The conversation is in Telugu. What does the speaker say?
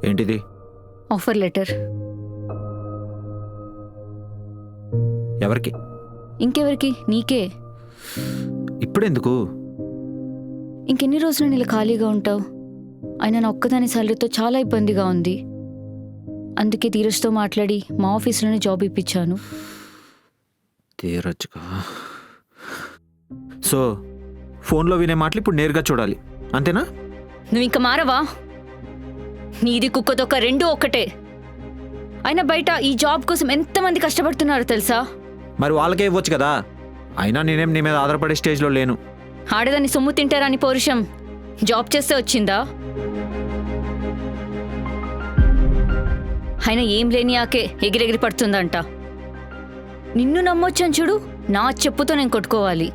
ఏంటిది? Offer letter. ఎవరికి? ఇంకెవరికి? నీకే. ఇప్పుడెందుకు? ఇంకెన్ని రోజులు నీళ్ళు ఖాళీగా ఉంటావు? అయినా నా ఒక్కదాని సాలరీతో చాలా ఇబ్బందిగా ఉంది. అందుకే ధీరజ్తో మాట్లాడి మా ఆఫీస్లోనే జాబ్ ఇప్పించాను. ధీరజ్గా? సో ఫోన్లో వినే మాటలు ఇప్పుడు నేరుగా చూడాలి, అంతేనా? నువ్వు ఇంకా మారవా? నీది కుక్కతొక్క రెండూ ఒక్కటే. అయినా బయట ఈ జాబ్ కోసం ఎంతమంది కష్టపడుతున్నారో తెలుసా? మరి వాళ్ళకే ఇవ్వచ్చు కదా. అయినా నేనేం నీ మీద ఆధారపడే స్టేజ్లో లేను. ఆడదాన్ని సొమ్ము తింటారని పౌరుషం జాబ్ చేస్తే వచ్చిందా? అయినా ఏం లేని ఆకే ఎగిరెగిరి పడుతుందంట. నిన్ను నమ్మొచ్చని చూడు, నా చెప్పుతో నేను కొట్టుకోవాలి.